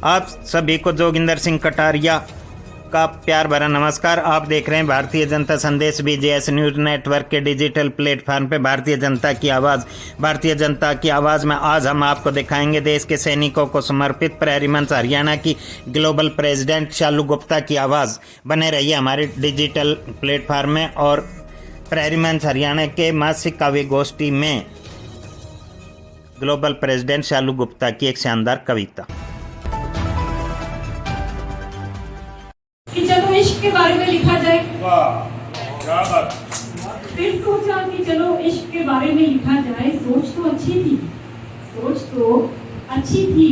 आप सभी को जोगिंदर सिंह कटारिया का प्यार भरा नमस्कार। आप देख रहे हैं भारतीय जनता संदेश BJS न्यूज़ नेटवर्क के डिजिटल प्लेटफॉर्म पे भारतीय जनता की आवाज़। भारतीय जनता की आवाज़ में आज हम आपको दिखाएंगे देश के सैनिकों को समर्पित प्रहरी मंच हरियाणा की ग्लोबल प्रेसिडेंट शालू गुप्ता की आवाज़। बने रहिए हमारे डिजिटल प्लेटफॉर्म में। और प्रहरी मंच हरियाणा के मासिक काव्य गोष्ठी में ग्लोबल प्रेसिडेंट शालू गुप्ता की एक शानदार कविता। कि चलो इश्क के बारे में लिखा जाए। क्या बात। फिर सोचा कि चलो इश्क के बारे में लिखा जाए। सोच तो अच्छी थी,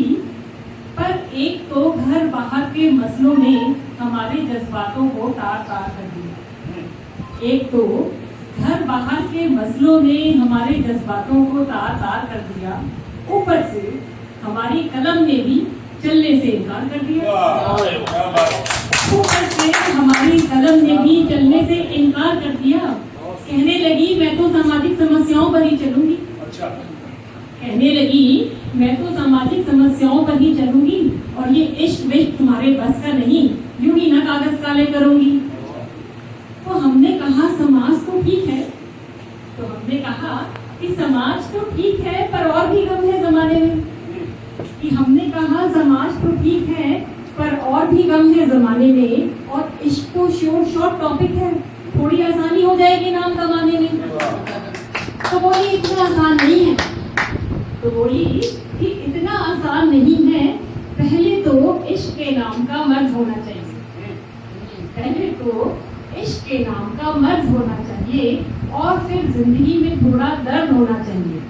पर एक तो घर बाहर के मसलों ने हमारे जज्बातों को तार तार कर दिया। एक तो घर बाहर के मसलों ने हमारे जज्बातों को तार तार कर दिया। ऊपर से हमारी कलम ने भी चलने से इनकार कर दिया। ऊपर से हमारी कलम ने भी चलने से इनकार कर दिया। कहने लगी मैं तो सामाजिक समस्याओं पर ही चलूंगी। कहने लगी मैं तो सामाजिक समस्याओं पर ही चलूंगी, और ये इश्क विश्क तुम्हारे बस का नहीं, यूं ही ना कागज काले करूंगी। तो हमने कहा समाज तो ठीक है, तो हमने कहा कि समाज तो ठीक है, पर और भी गम है जमाने में। कि हमने कहा समाज तो ठीक है, पर और भी गम है जमाने में, और इश्क तो शॉर्ट टॉपिक है, थोड़ी आसानी हो जाएगी नाम कमाने में। तो बोली इतना आसान नहीं है। तो बोली कि इतना आसान नहीं है, पहले तो इश्क के नाम का मर्ज होना चाहिए। पहले तो इश्क के नाम का मर्ज होना चाहिए, और फिर जिंदगी में थोड़ा दर्द होना चाहिए।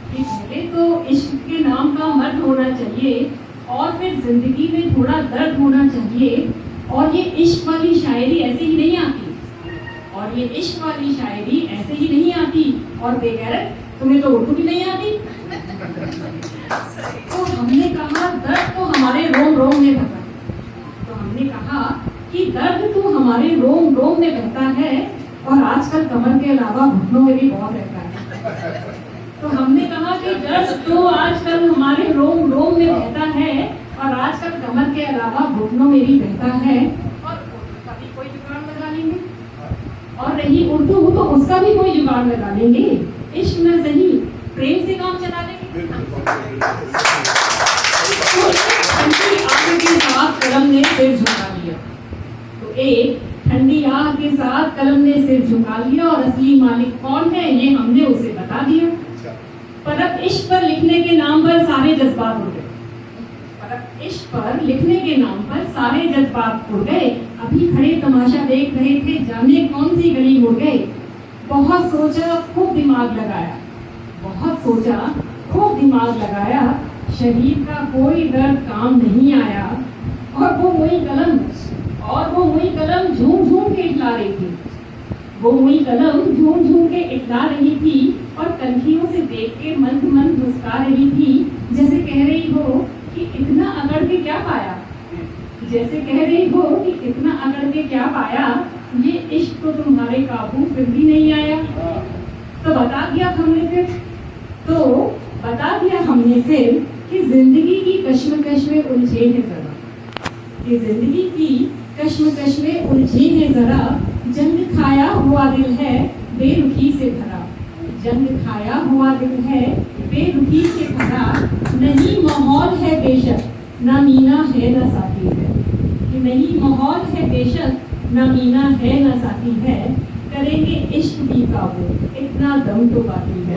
कि पहले तो इश्क के नाम का मर्ज होना चाहिए, और फिर जिंदगी में थोड़ा दर्द होना चाहिए। और ये इश्क वाली शायरी ऐसे ही नहीं आती, और ये इश्क वाली शायरी ऐसे ही नहीं आती। और बेगैरत तुम्हें तो उर्दू भी नहीं आती। तो हमने कहा दर्द तो हमारे रोम रोम में बहता है। तो हमने कहा कि दर्द तो हमारे रोम रोम में बहता है, और आजकल कमर के अलावा घुटनों में भी बहुत रहता है। तो हमने कहा कि दर्द तो आजकल हमारे रोम रोम में बहता है, और आजकल कमर के अलावा घुटनों में भी बहता है। और उर्दू का भी कोई जुगाड़ लगा लेंगे, और रही उर्दू तो उसका भी कोई जुगाड़ लगा लेंगे। इश्क न सही प्रेम से काम चला लेंगे। ठंडी आग के साथ कलम ने सिर झुका लिया। तो एक ठंडी आग के साथ कलम ने सिर झुका लिया, और असली मालिक कौन है ये हमने उसे बता दिया। पर अब इश्क पर लिखने के नाम पर सारे जज्बात उड़ गए। पर अब इश्क पर लिखने के नाम पर सारे जज्बात उड़ गए। अभी खड़े तमाशा देख रहे थे, जाने कौन सी गली मुड़ गए। बहुत सोचा खूब दिमाग लगाया, बहुत सोचा खूब दिमाग लगाया, शरीर का कोई दर्द काम नहीं आया। और वो मुई कलम झूम झूम के इटला रही थी। वो मुई कलम झूम झूम के इटला रही थी, और कनखियों से देख के मंद मंद मुस्कुरा रही थी, जैसे कह रही हो कि इतना अकड़ के क्या पाया। जैसे कह रही हो कि इतना अकड़ के क्या पाया, ये इश्क तो तुम्हारे काबू फिर भी नहीं आया। तो बता दिया हमने फिर कि जिंदगी की कश्मकश में उलझे हैं जरा। कि जिंदगी की कश्मकश में उलझे हैं जरा, जंग खाया हुआ दिल है बेरुखी से भरा। जंग खाया हुआ दिल है बेरुखी से भरा, नहीं माहौल है बेशक ना मीना है ना साथी है। कि नहीं माहौल है बेशक ना मीना है ना साथी है, करेंगे इश्क भी काबू इतना दम तो बाकी है।